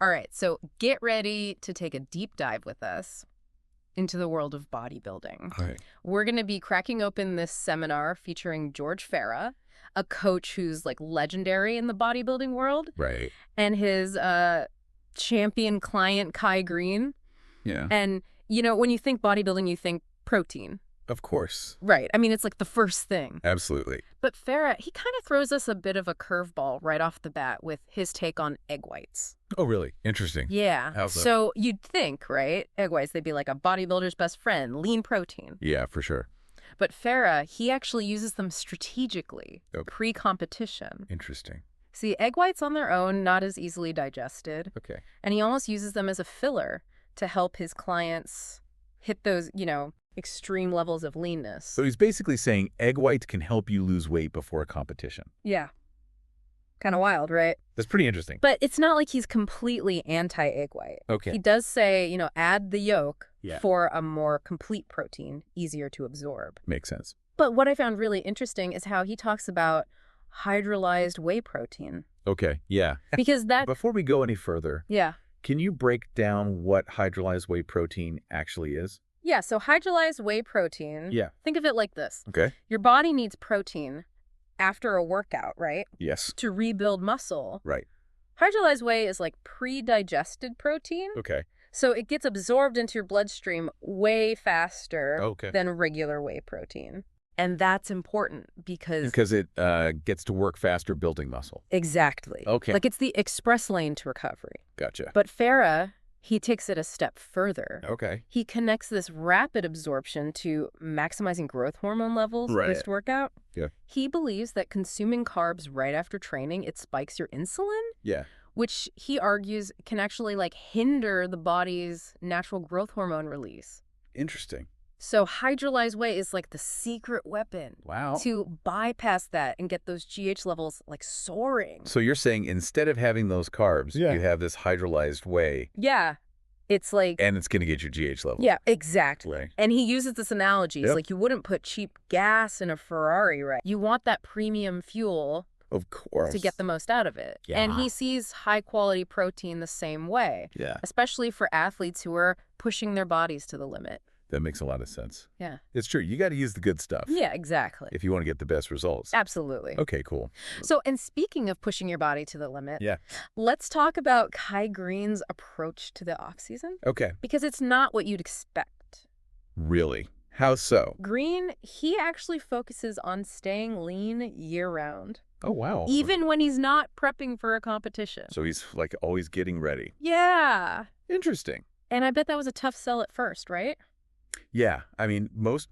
All right, so get ready to take a deep dive with us into the world of bodybuilding. All right. We're going to be cracking open this seminar featuring George Farah, a coach who's like legendary in the bodybuilding world, Right. and his champion client, Kai Greene. Yeah. And, you know, when you think bodybuilding, you think protein. Of course. Right. I mean, it's like the first thing. Absolutely. But Farah, he kind of throws us a bit of a curveball right off the bat with his take on egg whites. Oh, really? Interesting. Yeah. How's that? So you'd think, right? Egg whites, they'd be like a bodybuilder's best friend, lean protein. Yeah, for sure. But Farah, he actually uses them strategically, Okay. pre-competition. Interesting. See, egg whites on their own, not as easily digested. Okay. And he almost uses them as a filler to help his clients hit those, you know, extreme levels of leanness. So he's basically saying egg whites can help you lose weight before a competition. Yeah. Kind of wild, right? That's pretty interesting. But it's not like he's completely anti-egg white. Okay. He does say, you know, add the yolk Yeah. for a more complete protein, easier to absorb. Makes sense. But what I found really interesting is how he talks about hydrolyzed whey protein. Okay. Yeah. Because that, Before we go any further, yeah. can you break down what hydrolyzed whey protein actually is? Yeah, so hydrolyzed whey protein, Yeah. think of it like this. Okay. Your body needs protein after a workout, right? Yes. To rebuild muscle. Right. Hydrolyzed whey is like pre-digested protein. Okay. So it gets absorbed into your bloodstream way faster Okay. than regular whey protein. And that's important because... Because it gets to work faster building muscle. Exactly. Okay. Like it's the express lane to recovery. Gotcha. But Farah, he takes it a step further. Okay. He connects this rapid absorption to maximizing growth hormone levels Right. post-workout. Yeah. He believes that consuming carbs right after training, it spikes your insulin, Yeah. which he argues can actually like hinder the body's natural growth hormone release. Interesting. So hydrolyzed whey is like the secret weapon Wow. to bypass that and get those GH levels like soaring. So you're saying instead of having those carbs, Yeah. you have this hydrolyzed whey, Yeah. It's like... and it's going to get your GH level. Yeah, exactly. Right. And he uses this analogy. It's Yep. like you wouldn't put cheap gas in a Ferrari, right? You want that premium fuel Of course. to get the most out of it. Yeah. And he sees high-quality protein the same way, Yeah. especially for athletes who are pushing their bodies to the limit. That makes a lot of sense. Yeah. It's true. You got to use the good stuff. Yeah, exactly. If you want to get the best results. Absolutely. Okay, cool. So, and speaking of pushing your body to the limit, Yeah. let's talk about Kai Greene's approach to the off-season, Okay. because it's not what you'd expect. Really? How so? Green, he actually focuses on staying lean year-round. Oh, wow. Even when he's not prepping for a competition. So he's like always getting ready. Yeah. Interesting. And I bet that was a tough sell at first, right? Yeah. I mean, most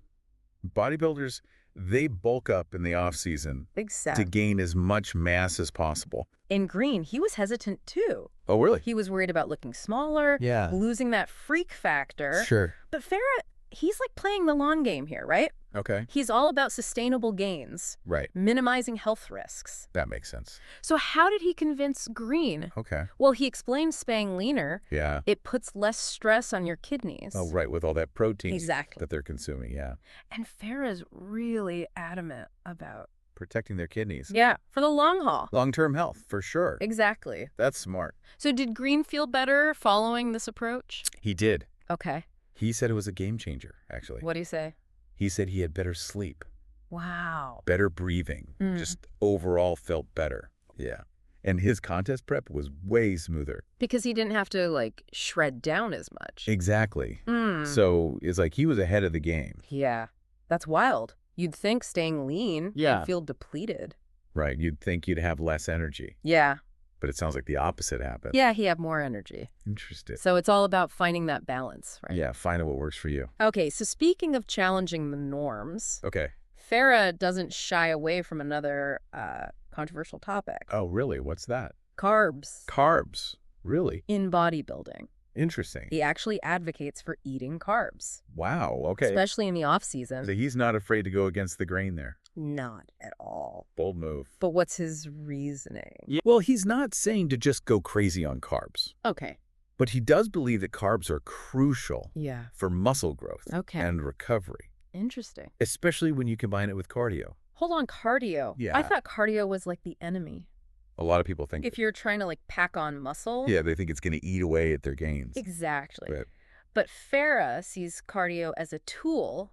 bodybuilders, they bulk up in the off season Exactly. to gain as much mass as possible. In Green, he was hesitant too. Oh, really? He was worried about looking smaller, Yeah. losing that freak factor. Sure. But Farah, he's like playing the long game here, right? Okay. He's all about sustainable gains, Right. minimizing health risks. That makes sense. So how did he convince Green? Okay. Well, he explained staying leaner, Yeah. it puts less stress on your kidneys. Oh, right. With all that protein Exactly. that they're consuming. Yeah. And Farah's really adamant about, Protecting their kidneys. yeah, for the long haul. Long-term health, for sure. Exactly. That's smart. So did Green feel better following this approach? He did. Okay. He said it was a game changer, actually. What do you say? He said he had better sleep, Wow. better breathing, Mm. just overall felt better. Yeah. And his contest prep was way smoother. Because he didn't have to, like, shred down as much. Exactly. Mm. So it's like he was ahead of the game. Yeah. That's wild. You'd think staying lean Yeah. would feel depleted. Right. You'd think you'd have less energy, Yeah. but it sounds like the opposite happened. Yeah, he had more energy. Interesting. So it's all about finding that balance, right? Yeah, find out what works for you. Okay, so speaking of challenging the norms, Okay. Farah doesn't shy away from another controversial topic. Oh, really? What's that? Carbs Carbs. Really? in bodybuilding. Interesting. He actually advocates for eating carbs, Wow. Okay. especially in the off-season. So he's not afraid to go against the grain there. Not at all. Bold move. But what's his reasoning? Yeah. Well, he's not saying to just go crazy on carbs, Okay. but he does believe that carbs are crucial Yeah. for muscle growth Okay. and recovery, Interesting. especially when you combine it with cardio. Hold on, cardio. Yeah. I thought cardio was like the enemy. A lot of people think. If you're trying to like pack on muscle. Yeah, they think it's going to eat away at their gains. Exactly. Right. But Farah sees cardio as a tool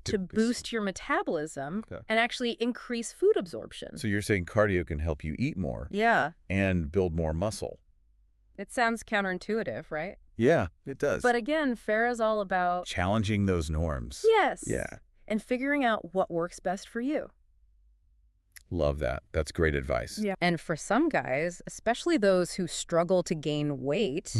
to boost your metabolism and actually increase food absorption. So you're saying cardio can help you eat more. Yeah. And build more muscle. It sounds counterintuitive, right? Yeah, it does. But again, Farah's all about challenging those norms. Yes. Yeah. And figuring out what works best for you. Love that. That's great advice. Yeah. And for some guys, especially those who struggle to gain weight,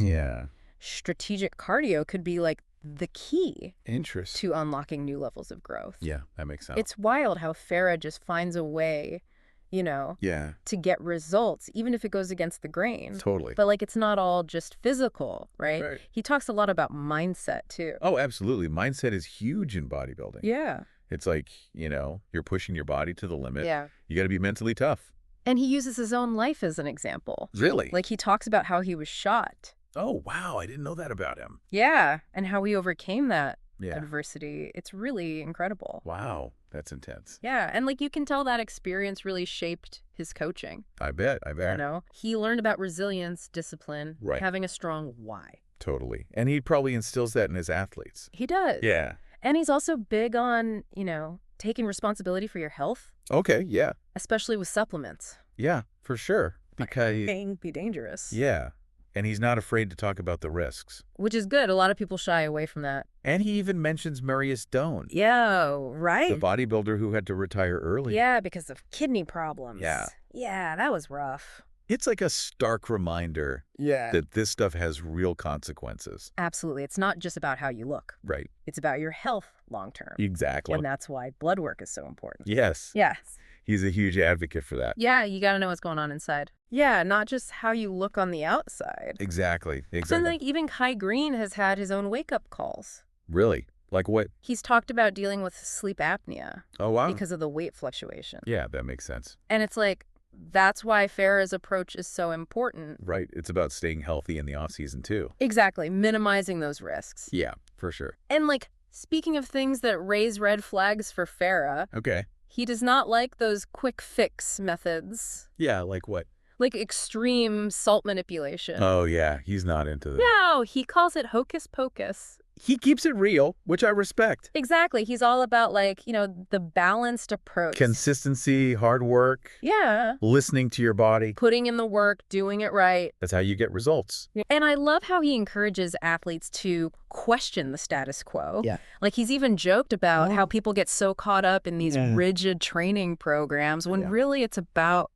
strategic cardio could be like the key to unlocking new levels of growth. Yeah, that makes sense. It's wild how Farah just finds a way, you know, to get results, even if it goes against the grain. Totally. But like, it's not all just physical, right? He talks a lot about mindset too. Oh, absolutely. Mindset is huge in bodybuilding. Yeah. It's like, you know, you're pushing your body to the limit. Yeah. You got to be mentally tough. And he uses his own life as an example. Really? Like, he talks about how he was shot. Oh, wow. I didn't know that about him. Yeah. And how he overcame that adversity. It's really incredible. Wow. That's intense. Yeah. And like, you can tell that experience really shaped his coaching. I bet. You know, he learned about resilience, discipline, having a strong why. Totally. And he probably instills that in his athletes. He does. Yeah. And he's also big on, you know, taking responsibility for your health. Okay. Yeah. Especially with supplements. Yeah, for sure. Because they can be dangerous. Yeah. And he's not afraid to talk about the risks. Which is good. A lot of people shy away from that. And he even mentions Marius Doan. Yeah, right. The bodybuilder who had to retire early. Yeah, because of kidney problems. Yeah. Yeah, that was rough. It's like a stark reminder that this stuff has real consequences. Absolutely. It's not just about how you look. Right. It's about your health long term. Exactly. And that's why blood work is so important. Yes. Yes. He's a huge advocate for that. Yeah, you got to know what's going on inside. Yeah, not just how you look on the outside. Exactly. So like, even Kai Greene has had his own wake-up calls. Really? Like what? He's talked about dealing with sleep apnea. Oh, wow. Because of the weight fluctuation. Yeah, that makes sense. And it's like, that's why Farah's approach is so important. Right. It's about staying healthy in the off-season, too. Exactly. Minimizing those risks. Yeah, for sure. And like, speaking of things that raise red flags for Farah. Okay. He does not like those quick fix methods. Yeah, like what? Like extreme salt manipulation. Oh, yeah. He's not into that. No, he calls it hocus pocus. He keeps it real, which I respect. Exactly. He's all about, like, you know, the balanced approach. Consistency, hard work. Yeah. Listening to your body. Putting in the work, doing it right. That's how you get results. And I love how he encourages athletes to question the status quo. Yeah. Like, he's even joked about how people get so caught up in these rigid training programs when really it's about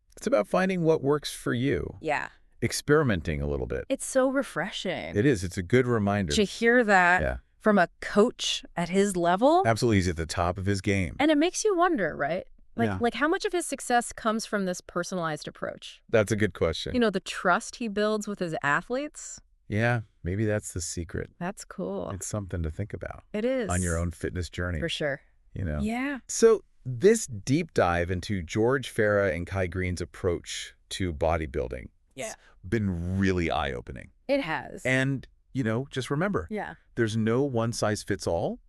finding what works for you. Yeah. Experimenting a little bit. It's so refreshing. It is. It's a good reminder. To hear that from a coach at his level. Absolutely. He's at the top of his game. And it makes you wonder, right? Like how much of his success comes from this personalized approach? That's a good question. You know, the trust he builds with his athletes? Yeah, maybe that's the secret. That's cool. It's something to think about. It is. On your own fitness journey. For sure. You know? Yeah. So this deep dive into George Farah and Kai Greene's approach to bodybuilding has been really eye-opening. It has. And, you know, just remember, there's no one-size-fits-all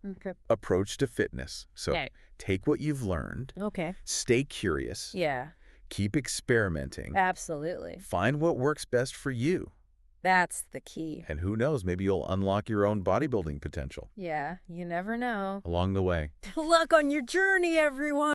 approach to fitness. So take what you've learned. Okay. Stay curious. Yeah. Keep experimenting. Absolutely. Find what works best for you. That's the key. And who knows, maybe you'll unlock your own bodybuilding potential. Yeah, you never know. Along the way. Good luck on your journey, everyone.